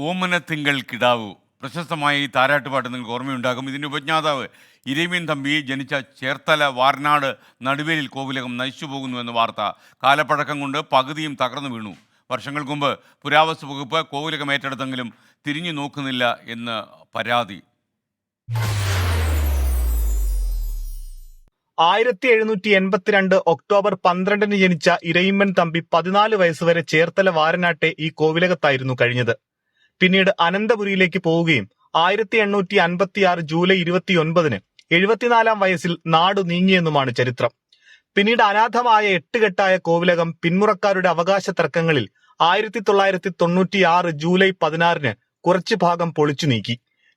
ഓമനത്തിങ്കൾ കിടാവു പ്രശസ്തമായ ഈ താരാട്ടുപാട്ട് നിങ്ങൾക്ക് ഓർമ്മയുണ്ടാകും. ഇതിൻ്റെ ഉപജ്ഞാതാവ് ഇരമീൻ തമ്പി ജനിച്ച ചേർത്തല വാർനാട് നടുവേലിൽ കോവിലകം നശിച്ചു പോകുന്നുവെന്ന വാർത്ത കാലപ്പഴക്കം കൊണ്ട് പകുതിയും തകർന്നു വീണു. വർഷങ്ങൾക്ക് മുമ്പ് പുരാവസ്തു വകുപ്പ് കോവിലകം ഏറ്റെടുത്തെങ്കിലും തിരിഞ്ഞു നോക്കുന്നില്ല എന്ന് പരാതി. 1782 ഒക്ടോബർ 12 ജനിച്ച ഇരയിമ്മൻ തമ്പി 14 വയസ്സുവരെ ചേർത്തല വാരനാട്ടെ ഈ കോവിലകത്തായിരുന്നു കഴിഞ്ഞത്. പിന്നീട് അനന്തപുരിയിലേക്ക് പോവുകയും 1856 ജൂലൈ 29 74 വയസ്സിൽ നാടു നീങ്ങിയെന്നുമാണ് ചരിത്രം. പിന്നീട് അനാഥമായ 8-കെട്ടായ കോവിലകം പിന്മുറക്കാരുടെ അവകാശ തർക്കങ്ങളിൽ 1996 ജൂലൈ 16 കുറച്ചു ഭാഗം പൊളിച്ചു നീക്കി.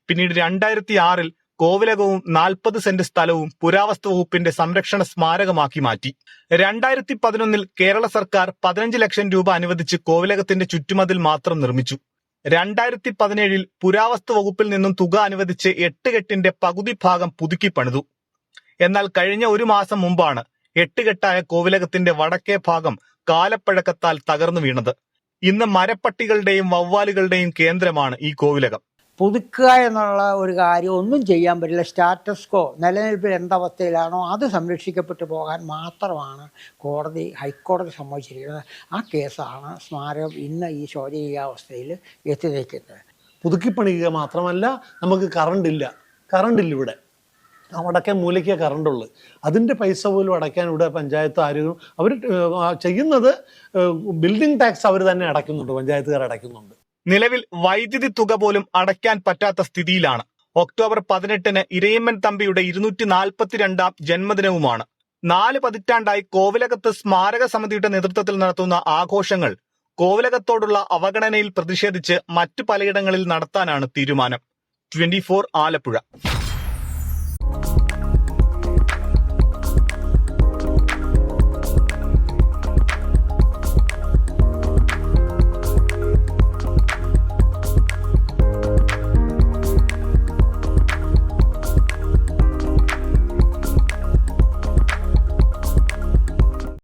പിന്നീട് 2006 കോവിലകവും 40 സെന്റ് സ്ഥലവും പുരാവസ്തു വകുപ്പിന്റെ സംരക്ഷണ സ്മാരകമാക്കി മാറ്റി. 2011 കേരള സർക്കാർ 15 ലക്ഷം രൂപ അനുവദിച്ച് കോവിലകത്തിന്റെ ചുറ്റുമതിൽ മാത്രം നിർമ്മിച്ചു. 2017 പുരാവസ്തു വകുപ്പിൽ നിന്നും തുക അനുവദിച്ച് 8-കെട്ടിന്റെ പകുതി ഭാഗം പുതുക്കി പണിതു. എന്നാൽ കഴിഞ്ഞ ഒരു മാസം മുമ്പാണ് 8-കെട്ടായ കോവിലകത്തിന്റെ വടക്കേ ഭാഗം കാലപ്പഴക്കത്താൽ തകർന്നു വീണത്. ഇന്ന് മരപ്പട്ടികളുടെയും വവ്വാലുകളുടെയും കേന്ദ്രമാണ് ഈ കോവിലകം. പുതുക്കുക എന്നുള്ള ഒരു കാര്യം ഒന്നും ചെയ്യാൻ പറ്റില്ല. സ്റ്റാറ്റസ് കോ നിലനിൽപ്പിൽ എന്തവസ്ഥയിലാണോ അത് സംരക്ഷിക്കപ്പെട്ടു പോകാൻ മാത്രമാണ് ഹൈക്കോടതി സമ്മതിച്ചിരിക്കുന്നത്. ആ കേസാണ് സ്മാരകം ഇന്ന് ഈ ശോചനീയാവസ്ഥയിൽ എത്തി നിൽക്കുന്നത്. പുതുക്കിപ്പണിയുക മാത്രമല്ല, നമുക്ക് കറണ്ടില്ല ഇവിടെ. വടക്കേ മൂലയ്ക്ക് കറണ്ടുള്ളു. അതിൻ്റെ പൈസ പോലും അടയ്ക്കാൻ ഇവിടെ പഞ്ചായത്ത് ആരും അവർ ചെയ്യുന്നത് ബിൽഡിംഗ് ടാക്സ് അവർ തന്നെ അടയ്ക്കുന്നുണ്ട്, പഞ്ചായത്തുകാർ അടയ്ക്കുന്നുണ്ട്. നിലവിൽ വൈദ്യുതി തുക പോലും അടയ്ക്കാൻ പറ്റാത്ത സ്ഥിതിയിലാണ്. ഒക്ടോബർ 18 ഇരയിമ്മൻ തമ്പിയുടെ 242ാം ജന്മദിനവുമാണ്. 4 പതിറ്റാണ്ടായി കോവിലകത്ത് സ്മാരക സമിതിയുടെ നേതൃത്വത്തിൽ നടത്തുന്ന ആഘോഷങ്ങൾ കോവിലകത്തോടുള്ള അവഗണനയിൽ പ്രതിഷേധിച്ച് മറ്റു പലയിടങ്ങളിൽ നടത്താനാണ് തീരുമാനം. 24 ആലപ്പുഴ.